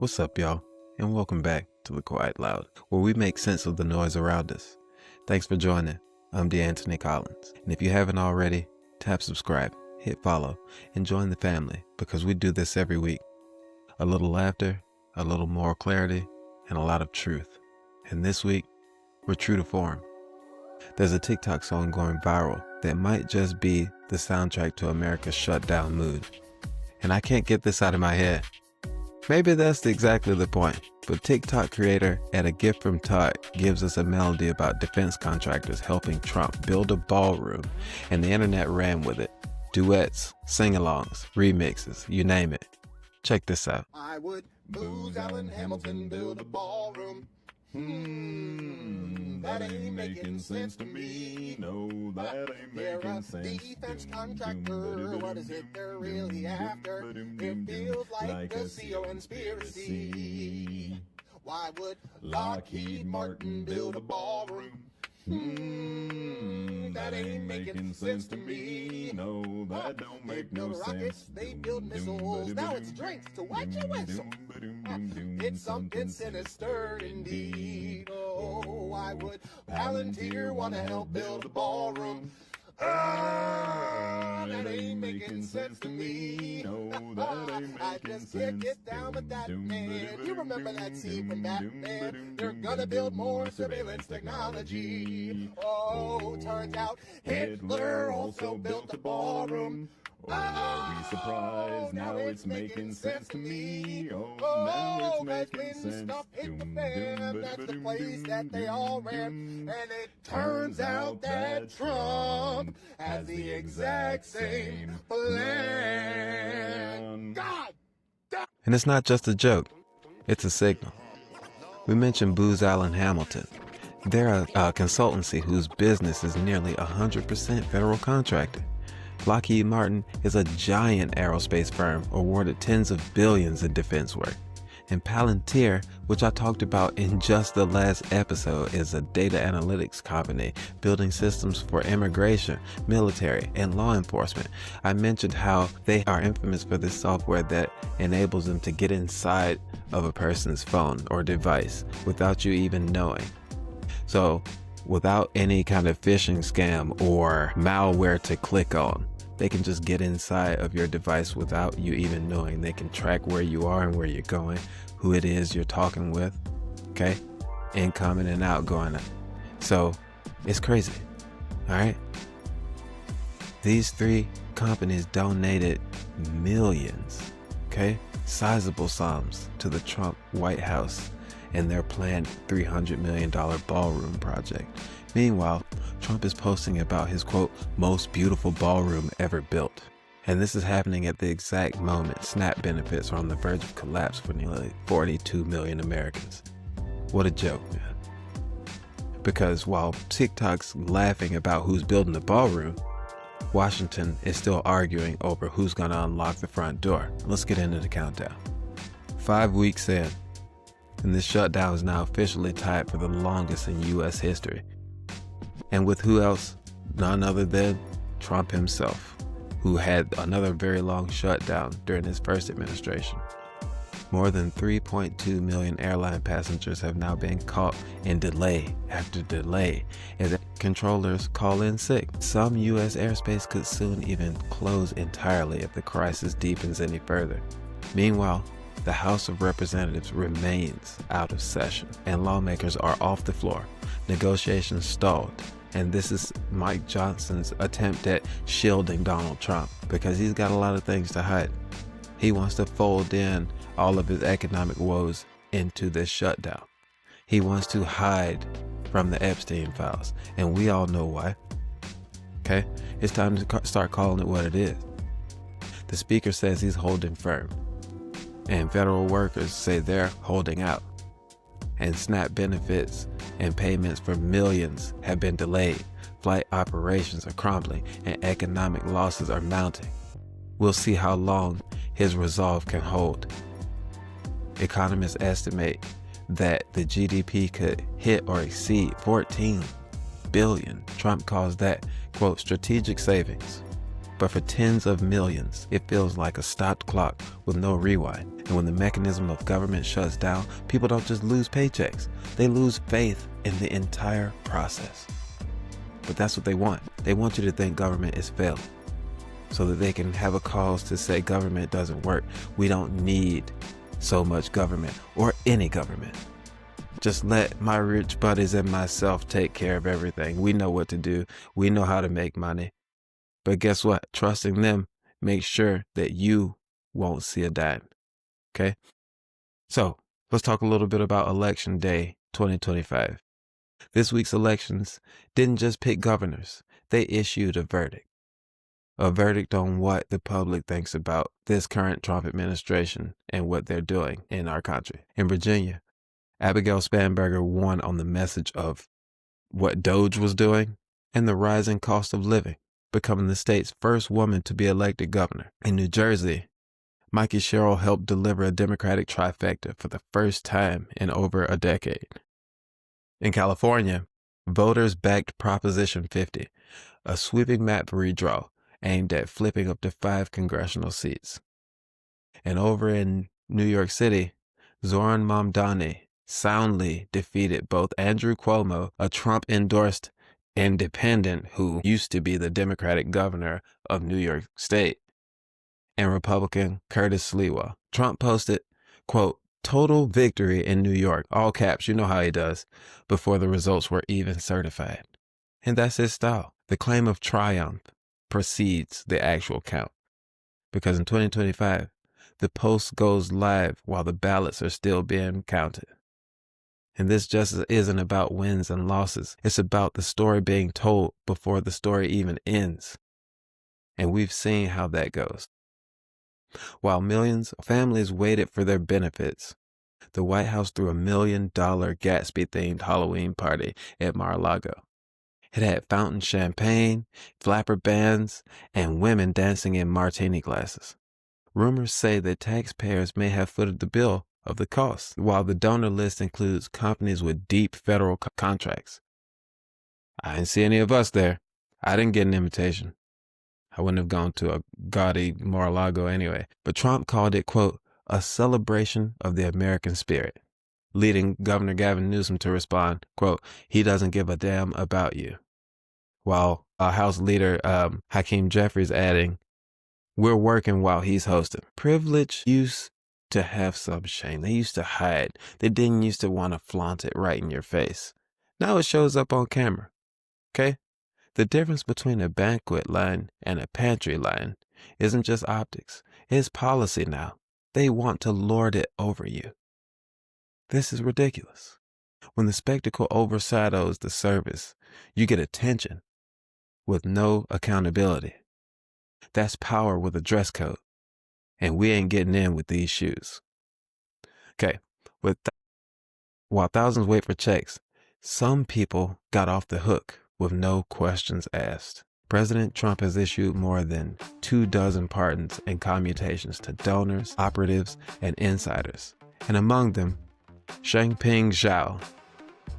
What's up, y'all? And welcome back to The Quiet Loud, where we make sense of the noise around us. Thanks for joining. I'm DeAntony Collins. And if you haven't already, tap subscribe, hit follow, and join the family because we do this every week. A little laughter, a little moral clarity, and a lot of truth. And this week, we're true to form. There's a TikTok song going viral that might just be the soundtrack to America's shutdown mood. And I can't get this out of my head. Maybe that's exactly the point, but TikTok creator At a Gift from Todd gives us a melody about defense contractors helping Trump build a ballroom, and the internet ran with it. Duets, sing-alongs, remixes, you name it. Check this out. I would booze Allen Hamilton build a ballroom. That ain't making sense to me. No, that ain't making sense. Defense contractor, what is it they're really after? It feels like a CEO conspiracy. Why would Lockheed Martin build a ballroom? That ain't making sense to me. No, that don't make no sense. Rockets, they build missiles. Now it's drinks to wet your whistle. It's something sinister indeed. Oh, why would Palantir want to help build a ballroom? That ain't making sense to me. No, that ain't I making just can't sense. get down with that man. You remember that scene from Batman? They're gonna build more surveillance technology. Oh, turns out Hitler also built a ballroom. Oh, are we surprised? Now it's making sense to me. Oh, now it's making when sense. stuff hit the fan, that's the place that they all ran. And it turns out that Trump has the exact same plan. God! And it's not just a joke, it's a signal. We mentioned Booz Allen Hamilton. They're a consultancy whose business is nearly 100% federal contracting. Lockheed Martin is a giant aerospace firm awarded tens of billions in defense work. And Palantir, which I talked about in just the last episode, is a data analytics company building systems for immigration, military, and law enforcement. I mentioned how they are infamous for this software that enables them to get inside of a person's phone or device without you even knowing. So, without any kind of phishing scam or malware to click on, they can just get inside of your device without you even knowing. They can track where you are and where you're going, who it is you're talking with, okay? Incoming and outgoing. So it's crazy, all right? These three companies donated millions, okay? Sizable sums to the Trump White House and their planned $300 million ballroom project. Meanwhile, Trump is posting about his, quote, most beautiful ballroom ever built. And this is happening at the exact moment SNAP benefits are on the verge of collapse for nearly 42 million Americans. What a joke, man. Because while TikTok's laughing about who's building the ballroom, Washington is still arguing over who's gonna unlock the front door. Let's get into the countdown. 5 weeks in, and this shutdown is now officially tied for the longest in U.S. history. And with who else? None other than Trump himself, who had another very long shutdown during his first administration. More than 3.2 million airline passengers have now been caught in delay after delay as controllers call in sick. Some U.S. airspace could soon even close entirely if the crisis deepens any further. Meanwhile, the House of Representatives remains out of session and lawmakers are off the floor. Negotiations stalled. And this is Mike Johnson's attempt at shielding Donald Trump because he's got a lot of things to hide. He wants to fold in all of his economic woes into this shutdown. He wants to hide from the Epstein files, and we all know why. Okay? It's time to start calling it what it is. The speaker says he's holding firm, and federal workers say they're holding out. And SNAP benefits and payments for millions have been delayed. Flight operations are crumbling and economic losses are mounting. We'll see how long his resolve can hold. Economists estimate that the GDP could hit or exceed 14 billion. Trump calls that, quote, strategic savings. But for tens of millions, it feels like a stopped clock with no rewind. And when the mechanism of government shuts down, people don't just lose paychecks, they lose faith in the entire process. But that's what they want. They want you to think government is failing so that they can have a cause to say government doesn't work. We don't need so much government or any government. Just let my rich buddies and myself take care of everything. We know what to do. We know how to make money. But guess what? Trusting them makes sure that you won't see a dime. Okay? So let's talk a little bit about Election Day 2025. This week's elections didn't just pick governors. They issued a verdict. A verdict on what the public thinks about this current Trump administration and what they're doing in our country. In Virginia, Abigail Spanberger won on the message of what Doge was doing and the rising cost of living, becoming the state's first woman to be elected governor. In New Jersey, Mikey Sherrill helped deliver a Democratic trifecta for the first time in over a decade. In California, voters backed Proposition 50, a sweeping map redraw aimed at flipping up to 5 congressional seats. And over in New York City, Zoran Mamdani soundly defeated both Andrew Cuomo, a Trump-endorsed independent who used to be the Democratic governor of New York State, and Republican Curtis Sliwa. Trump posted, quote, "Total victory in New York," all caps, you know how he does, before the results were even certified. And that's his style. The claim of triumph precedes the actual count. Because in 2025, the post goes live while the ballots are still being counted. And this just isn't about wins and losses. It's about the story being told before the story even ends. And we've seen how that goes. While millions of families waited for their benefits, the White House threw $1 million Gatsby-themed Halloween party at Mar-a-Lago. It had fountain champagne, flapper bands, and women dancing in martini glasses. Rumors say that taxpayers may have footed the bill of the cost, while the donor list includes companies with deep federal contracts. I didn't see any of us there. I didn't get an invitation. I wouldn't have gone to a gaudy Mar-a-Lago anyway. But Trump called it, quote, "a celebration of the American spirit," leading Governor Gavin Newsom to respond, quote, "he doesn't give a damn about you." While House Leader Hakeem Jeffries adding, "we're working while he's hosting." Privilege used to have some shame. They used to hide. They didn't used to want to flaunt it right in your face. Now it shows up on camera. Okay? The difference between a banquet line and a pantry line isn't just optics. It's policy now. They want to lord it over you. This is ridiculous. When the spectacle overshadows the service, you get attention with no accountability. That's power with a dress code. And we ain't getting in with these shoes. Okay, while thousands wait for checks, some people got off the hook with no questions asked. President Trump has issued more than 24 pardons and commutations to donors, operatives, and insiders. And among them, Changpeng Zhao,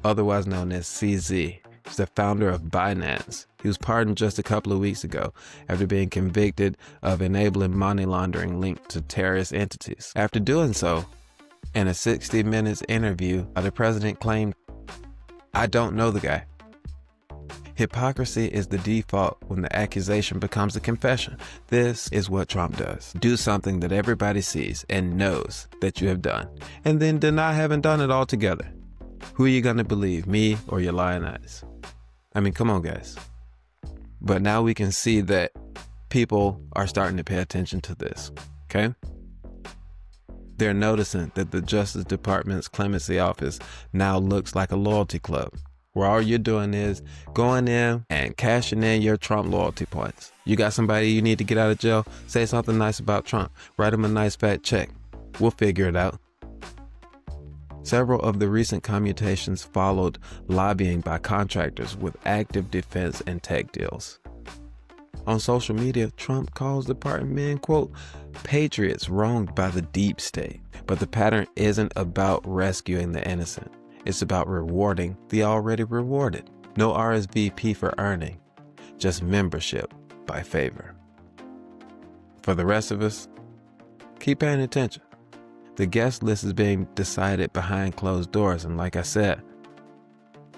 otherwise known as CZ, is the founder of Binance. He was pardoned just a couple of weeks ago after being convicted of enabling money laundering linked to terrorist entities. After doing so, in a 60 Minutes interview, the president claimed, "I don't know the guy." Hypocrisy is the default when the accusation becomes a confession. This is what Trump does. Do something that everybody sees and knows that you have done, and then deny having done it altogether. Who are you going to believe, me or your lying eyes? I mean, come on, guys. But now we can see that people are starting to pay attention to this, okay? They're noticing that the Justice Department's clemency office now looks like a loyalty club, where all you're doing is going in and cashing in your Trump loyalty points. You got somebody you need to get out of jail? Say something nice about Trump. Write him a nice fat check. We'll figure it out. Several of the recent commutations followed lobbying by contractors with active defense and tech deals. On social media, Trump calls the department men, quote, "patriots wronged by the deep state." But the pattern isn't about rescuing the innocent. It's about rewarding the already rewarded. No RSVP for earning, just membership by favor. For the rest of us, keep paying attention, The guest list is being decided behind closed doors, and like I said,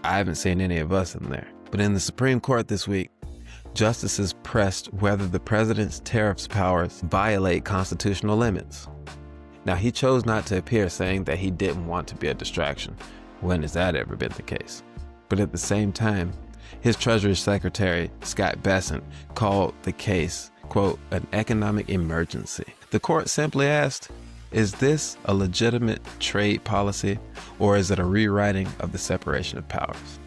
I haven't seen any of us in there. But in the Supreme Court this week, justices pressed whether the president's tariffs powers violate constitutional limits. Now, he chose not to appear, saying that he didn't want to be a distraction. When has that ever been the case? But at the same time, his Treasury Secretary, Scott Bessent, called the case, quote, an economic emergency. The court simply asked, is this a legitimate trade policy, or is it a rewriting of the separation of powers?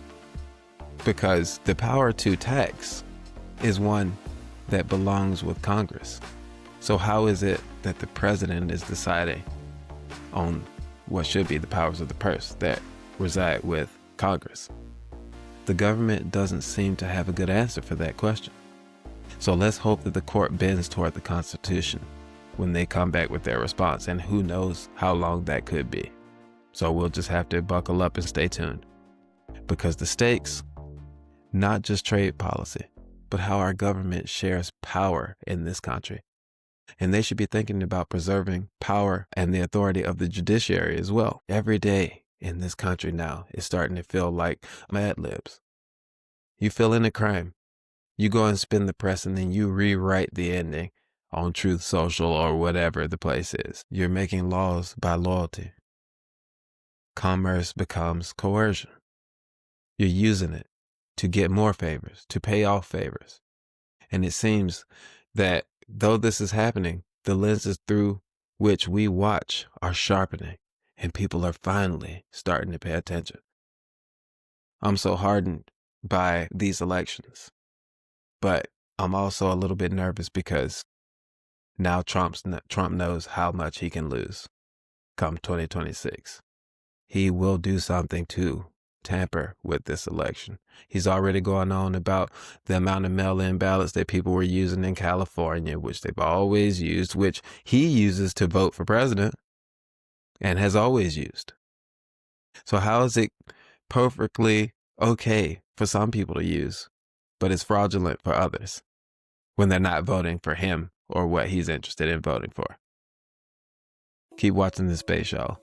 Because the power to tax is one that belongs with Congress. So how is it that the president is deciding on what should be the powers of the purse that reside with Congress? The government doesn't seem to have a good answer for that question. So let's hope that the court bends toward the Constitution when they come back with their response, and who knows how long that could be. So we'll just have to buckle up and stay tuned, because the stakes, not just trade policy, but how our government shares power in this country. And they should be thinking about preserving power and the authority of the judiciary as well. Every day in this country now is starting to feel like Mad Libs. You fill in a crime, you go and spin the press, and then you rewrite the ending on Truth Social or whatever the place is. You're making laws by loyalty. Commerce becomes coercion. You're using it to get more favors, to pay off favors. And it seems that though this is happening, the lenses through which we watch are sharpening, and people are finally starting to pay attention. I'm so hardened by these elections, but I'm also a little bit nervous because now Trump knows how much he can lose come 2026. He will do something to tamper with this election. He's already going on about the amount of mail-in ballots that people were using in California, which they've always used, which he uses to vote for president and has always used. So how is it perfectly okay for some people to use, but it's fraudulent for others when they're not voting for him or what he's interested in voting for? Keep watching this space, y'all.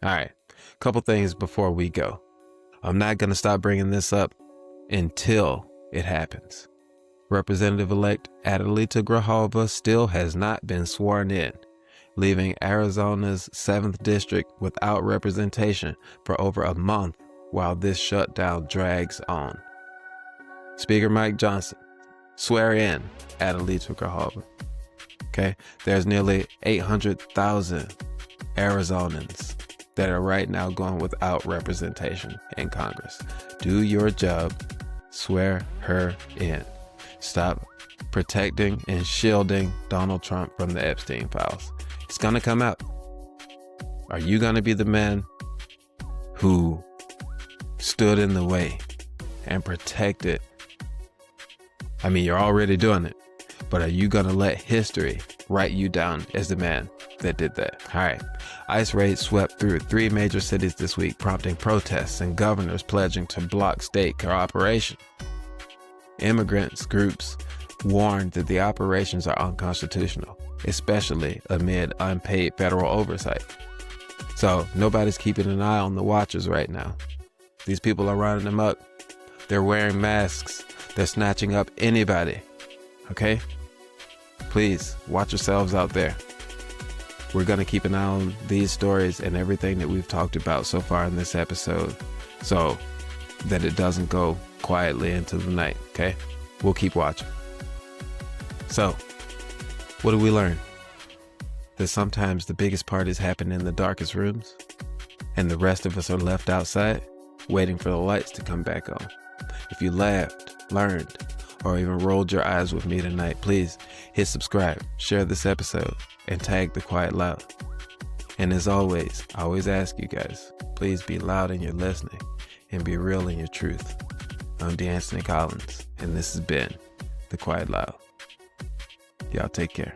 All right, a couple things before we go. I'm not going to stop bringing this up until it happens. Representative-elect Adelita Grijalva still has not been sworn in, leaving Arizona's 7th district without representation for over a month while this shutdown drags on. Speaker Mike Johnson, swear in Adelita Grijalva. Okay, there's nearly 800,000 Arizonans that are right now going without representation in Congress. Do your job. Swear her in. Stop protecting and shielding Donald Trump from the Epstein files. It's going to come out. Are you going to be the man who stood in the way and protected? I mean, you're already doing it, but are you going to let history write you down as the man that did that? All right. ICE raids swept through 3 major cities this week, prompting protests and governors pledging to block state cooperation. Immigrants groups warned that the operations are unconstitutional, especially amid unpaid federal oversight. So nobody's keeping an eye on the watchers right now. These people are running amok. They're wearing masks. They're snatching up anybody. Okay? Please watch yourselves out there. We're going to keep an eye on these stories and everything that we've talked about so far in this episode, so that it doesn't go quietly into the night, okay? We'll keep watching. So, what do we learn? That sometimes the biggest parties happen in the darkest rooms, and the rest of us are left outside, waiting for the lights to come back on. If you laughed, learned, or even rolled your eyes with me tonight, please hit subscribe, share this episode, and tag The Quiet Loud. And as always, I always ask you guys, please be loud in your listening and be real in your truth. I'm DeAntony Collins, and this has been The Quiet Loud. Y'all take care.